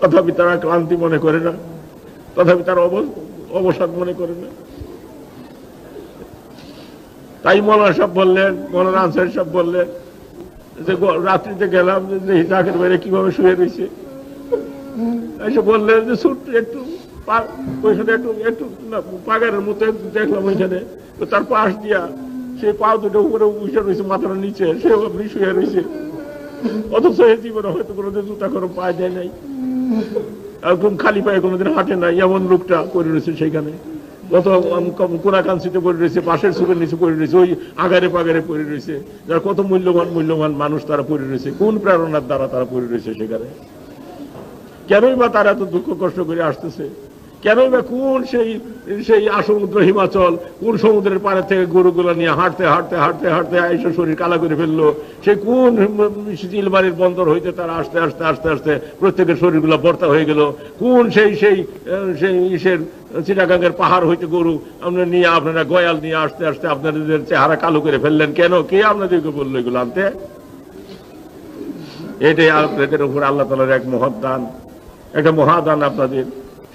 তথাপি তারা ক্লান্তি মনে করে না, তথাপি তারা অবসাদ মনে করে না। তাই মৌলানা সাহেব বললেন, মৌলানা আনসারী সাহেব বললেন যে রাত্রিতে গেলাম যে জাকের বাইরে কিভাবে শুয়ে রয়েছে, এসে বললেন যে ছোট্ট একটু ওইখানে একটু পাগারের মতো দেখলাম ওইখানে, তার পাশ দিয়া সেই পা দুটো উপরে উঠে রয়েছে, মাথার নিচে সে আপনি শুয়ে রয়েছে। অথচ জীবনে হয়তো কোনোদিন জুতা করে পায়ে দেয় নাই, একদম খালি পায়ে কোনোদিন হাঁটে নাই, এমন লোকটা পড়ে রয়েছে সেইখানে। কত কোনাকাঞ্চিতে পড়ে রয়েছে, পাশের সুখের নিচে পড়ে রয়েছে, ওই আগারে পাগারে পড়ে রয়েছে, যারা কত মূল্যবান মানুষ তারা পড়ে রয়েছে। কোন প্রেরণার দ্বারা তারা পড়ে রয়েছে সেখানে? কেনই বা তারা এত দুঃখ কষ্ট করে আসতেছে? কেনই বা কোন সেই সমুদ্র হিমাচল, কোন সমুদ্রের পাড়ে থেকে গরুগুলো নিয়ে হাঁটতে হাঁটতে হাঁটতে হাঁটতে এসে শরীর কালা করে ফেললো? সেই কোন চিলমারির বন্দর হইতে তারা আস্তে আস্তে আস্তে আস্তে প্রত্যেকের শরীরগুলো বর্তা হয়ে গেল? কোন সেই চিটাগাংয়ের পাহাড় হইতে গরু আপনারা নিয়ে, আপনারা গয়াল নিয়ে আসতে আসতে আপনাদের চেহারা কালো করে ফেললেন কেন? কে আপনাদেরকে বললো এগুলো আনতে? এটাই আপনাদের উপর আল্লাহ তাআলার এক মহৎ দান, একটা মহাদান আপনাদের।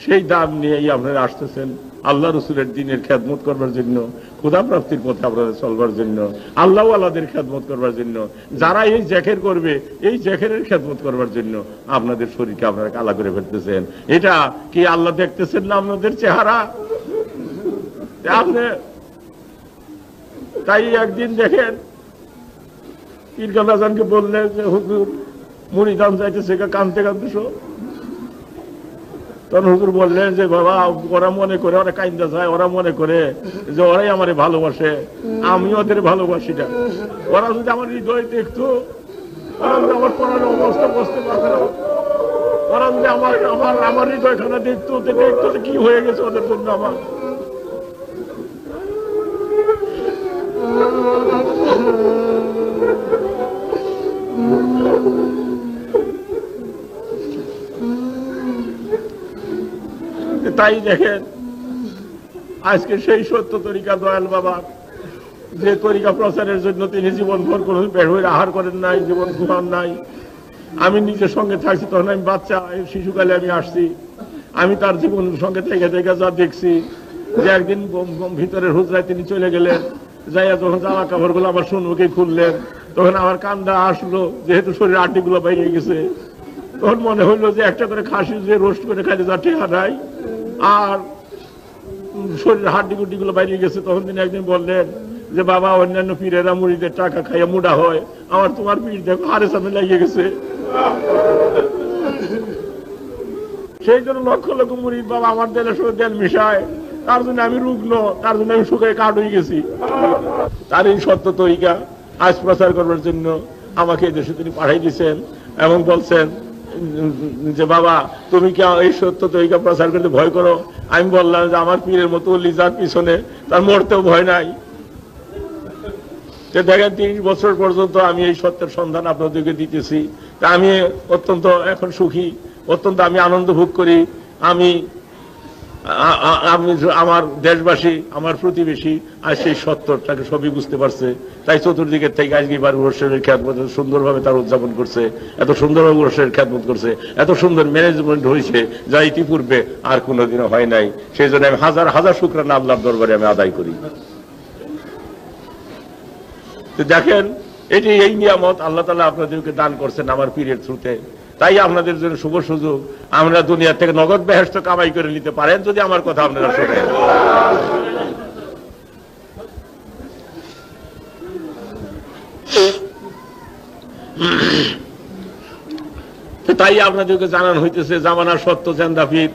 সেই দান নিয়েই আপনারা আসতেছেন আল্লাহ রসুলের দ্বীনের খেদমত করবার জন্য, ক্ষুধা প্রাপ্তির পথে আপনাদের চলবার জন্য, আল্লাহ আল্লাহদের খেদমত করবার জন্য। যারা এই জ্যাখের করবে, এই জ্যাখের খেদমত করবার জন্য আপনাদের শরীরকে আপনারা কালা করে ফেলতেছেন। এটা কি আল্লাহ দেখতেছেন না আপনাদের চেহারা? আপনি তাই একদিন দেখেন পীরকাল আজানকে বললেন যে হুজুর মুড়ি দাম চাইতেছে, কানতে কানতে শো। তখন হুজুর বললেন যে বাবা, ওরা মনে করে, ওরা কাইন্দা যায়, ওরা মনে করে যে ওরাই আমারে ভালোবাসে, আমি ওদের ভালোবাসি না। ওরা যদি আমার হৃদয় দেখতো, ওরা যদি আমার পড়ার অবস্থা বুঝতে পারতো না, ওরা যদি আমার হৃদয়খানা দেখতো যে কি হয়ে গেছে ওদের জন্য আমার। তাই দেখেন আজকে সেই সত্য তরিকা দয়াল বাবা, যে তরিকা প্রচারের জন্য তিনি জীবনভর কোনো পেট হয়ে আহার করেন নাই, জীবন ঘুমান নাই। আমি নিজের সঙ্গে থাকছি, তখন আমি বাচ্চা শিশুকালে আমি আসছি, আমি তার জীবন সঙ্গে থেকে থেকে যা দেখছি যে একদিন ভিতরের হুজরায় তিনি চলে গেলেন, যাইয়া যখন জামা কাপড়গুলো আমার সম্মুখে খুললেন, তখন আমার কান্দা আসলো, যেহেতু শরীরের আড্ডিগুলো বাইরে গেছে। তখন মনে হইলো যে একটা করে খাসি যে রোস্ট করে খাইলে যা ঠেহা নাই, আর শরীরের হাড্ডি গুড্ডি গুলো বাইরে গেছে। তখন তিনি একদিন বললেন যে বাবা, অন্যান্য পীরেরা মুড়িদের টাকা খাইয়া মুডা হয়, আমার তোমার পীর দেখো হাড়ে সামনে লাগিয়ে গেছে। সেই জন্য লক্ষ লক্ষ মুড়িদ বাবা আমার দেলের সঙ্গে তেল মিশায়, তার জন্য আমি রুগ্ন, তার জন্য আমি শুকায় কাঠ হয়ে গেছি। তার এই সত্য তরিকা আজ প্রচার করবার জন্য আমাকে এই দেশে তিনি পাঠাই দিয়েছেন এবং বলছেন যে বাবা তুমি কি এই সত্য তরিকা প্রচার করতে ভয় করো? আমি বললাম যে আমার পীরের মতো লিজার পিছনে তার মরতেও ভয় নাই। দেখেন 30 বছর পর্যন্ত আমি এই সত্যের সন্ধান আপনাদেরকে দিতেছি। তা আমি অত্যন্ত এখন সুখী, অত্যন্ত আমি আনন্দ ভোগ করি। আমি আমার দেশবাসী, আমার প্রতিবেশী আজ সেই সত্যটাকে সবই বুঝতে পারছে। তাই চতুর্দিকের থেকে আজকে এবার উরসের খ্যাতমত সুন্দরভাবে তার উদযাপন করছে, এত সুন্দরভাবে উরসের খ্যাতমত করছে, এত সুন্দর ম্যানেজমেন্ট হয়েছে যা ইতিপূর্বে আর কোনোদিনও হয় নাই। সেই জন্য আমি হাজার হাজার শুকরানা আল্লাহর দরবারে আমি আদায় করি। দেখেন এটি এই নিয়ামত আল্লাহ তাআলা আপনাদেরকে দান করছেন আমার পীরের থ্রুতে। তাই আপনাদের জন্য শুভ সুযোগ, আমরা দুনিয়া থেকে নগদ বেহেশত কামাই করে নিতে পারেন যদি আমার কথা আপনারা শোনেন। তাই আপনাদেরকে জানানো হইতেছে জামানার সত্য জেন্দাফির।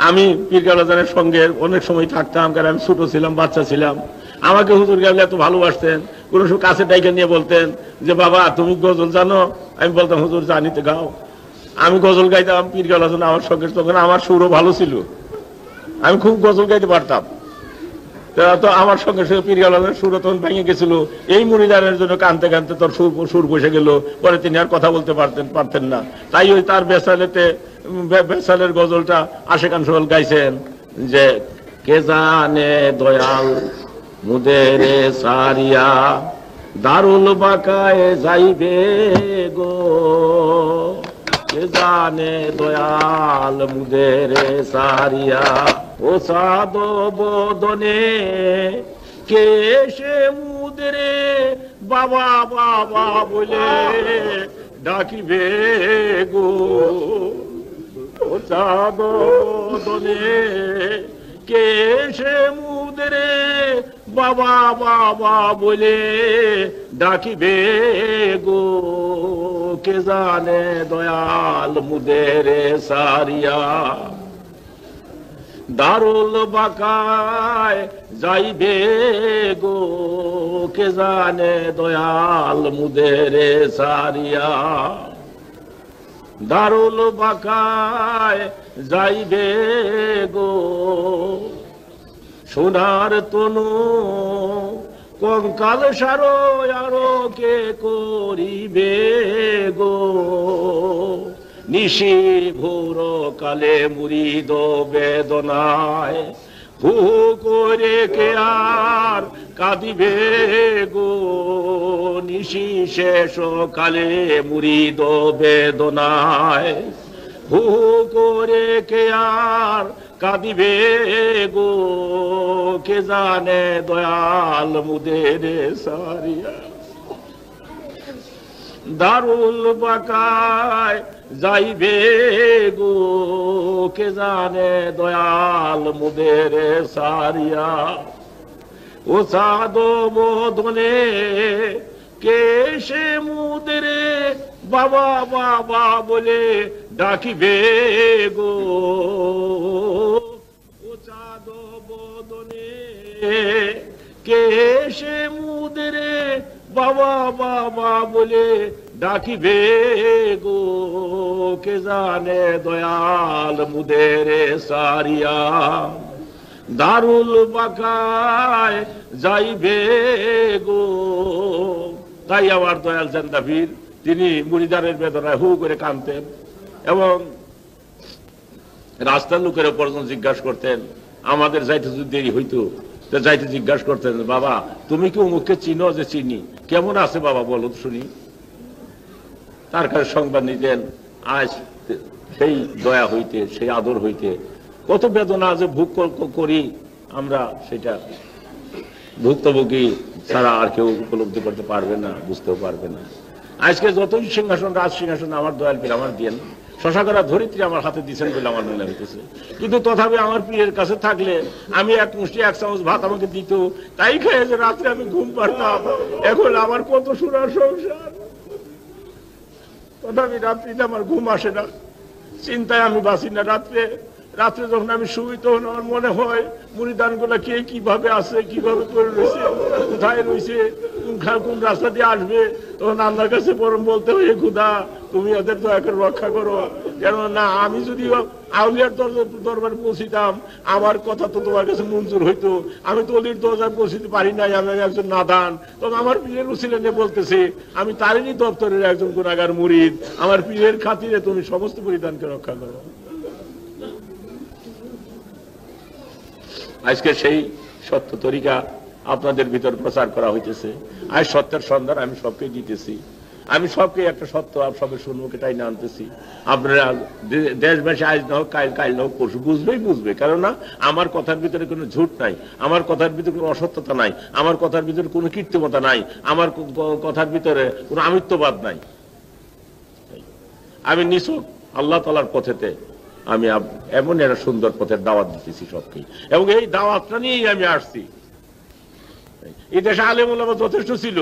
আমি পীর কালাজানের সঙ্গে অনেক সময় থাকতাম, কারণ আমি ছোট ছিলাম, বাচ্চা ছিলাম। আমাকে হুজুর গাইলে এত ভালোবাসতেন, কোন সময় কাছে ডাইকে নিয়ে বলতেন যে বাবা তুমি গজল জানো? আমি বলতাম হুজুর জানি তো, গাও। আমি গজল গাইতাম পীর কালাজান আমার সঙ্গে, তখন আমার সুরও ভালো ছিল, আমি খুব গজল গাইতে পারতাম। তো আমার সঙ্গে সঙ্গে পীর কালাজানের সুরও তখন ভেঙে গেছিল। এই মুরিদানের জন্য কানতে কানতে তোর সুর বসে গেল, পরে তিনি আর কথা বলতে পারতেন না। তাই ওই তার বেসালের গজলটা আশেকান সোহেল গাইছেন যে কে জানে দয়াল মুদেরে সারিয়া দারুল বাকায় যাইবে গো, কে জানে দয়াল মুদেরে সারিয়া ও সাদ বদনে কে সে মুদেরে বাবা বাবা বলে ডাকিবে গো, ও সাদ বদনে কে সে মুদেরে বাবা বাবা বলে ডাকিবে গো, কে জানে দয়াল মুদেরে সারিয়া দারুল বাকায় যাইবে গো, কে জানে দয়াল মুদেরে সারিয়া দারুল বাকায় যাইবে গো, সোনার তনু কঙ্কাল সারো আরো কে করিবে গো, নিশি ভোর কালে মুরিদ বেদনায় হু করে কে আর কাঁদিবে গো, নিশি শেষ কালে মুরিদ বেদনায় হু করে কে আর কাঁদিবে গো, কে জানে দয়াল মুদেরে সারিয়া দারুল বাকায় যাইবে গো, কে জানে দয়াল মুদেরে সারিয়া ও সাদ বদনে কে সে মুদেরে বাবা বাবা বলে ডাকিবে গো, ও চাঁদ বদনে কে সে মুদেরে বাবা বাবা বলে ডাকিবে গো, কে জানে দয়াল মুদেরে সারিয়া দারুল বাকায় যাইবে গো। তাই আমার দয়াল জেন্দাফির তিনি মুরিদারের বেদনায় হু করে কাঁদতেন এবং রাস্তার লোকের পর্যন্ত জিজ্ঞাসা করতেন। আমাদের যাইতে যদি দেরি হইতো যাইতে জিজ্ঞাসা করতেন, বাবা তুমি কি অমুককে চিনো? যে চিনি। কেমন আছে বাবা বলো শুনি। তার কাছে সংবাদ নিতেন। আজ সেই দয়া হইতে, সেই আদর হইতে কত বেদনা যে ভোগ করি আমরা, সেটা ভুক্তভোগী ছাড়া আর কেউ উপলব্ধি করতে পারবে না, বুঝতেও পারবে না। আজকে যতই সিংহাসন, রাজ সিংহাসন আমার দয়াল পীর আমার দিয়েন, শশা করা ধরিত্রী আমার হাতে দিচ্ছেন বলে আমার মনে হইতেছে। কিন্তু তথাপি আমার পীরের কাছে থাকলে আমি এক মুষ্টি এক চামচ ভাত আমাকে দিত, তাই খেয়ে যে রাত্রে আমি ঘুম পারতাম। এখন আমার কত সোনার সংসার, তথাপি রাত্রিতে আমার ঘুম আসে না, চিন্তায় আমি বাঁচি না। রাত্রে যখন আমি শুই তখন আমার মনে হয় মুরিদান গুলা কে কিভাবে আছে, কিভাবে করে রয়েছে, কোথায় রয়েছে, কোন রাস্তা দিয়ে আসবে, তখন আল্লাহর কাছে বলতে হবে, খোদা তুমি ওদের দয়া করে রক্ষা করো। কেন না আমি যদি আউলিয়ার দরবারে পৌঁছিতাম, আমার কথা তো তোমার কাছে মঞ্জুর হইতো। আমি তো অলির দরজায় পৌঁছিতে পারি নাই, আমি একজন নাদান। তখন আমার পীরের উসিলা নিয়ে বলতেছে, আমি তারিনী দপ্তরের একজন গুনাহগার মুরিদ, আমার পীরের খাতিরে তুমি সমস্ত পরিধানকে রক্ষা করো। আজকে সেই সত্য তরিকা আপনাদের ভিতর প্রচার করা হইতেছে। আজ সত্যের সন্ধান আমি সবকে দিতেছি, আমি সবকে একটা সত্য সবের সম্মুখে টাই না আনতেছি। আপনারা দেশবাসী আজ না হোক কাল না হোক পরশু বুঝবে। কেননা আমার কথার ভিতরে কোনো ঝুট নাই, আমার কথার ভিতরে কোনো অসত্যতা নাই, আমার কথার ভিতরে কোনো কৃত্রিমতা নাই, আমার কথার ভিতরে কোনো আমিত্ববাদ নাই। আমি নিছক আল্লাহ তাআলার পথেতে আমি এমন একটা সুন্দর পথের দাওয়াত দিতেছি সবকে, এবং এই দাওয়াতটা নিয়েই আমি আসছি। এই দেশে আলেম ওলামা যথেষ্ট ছিল,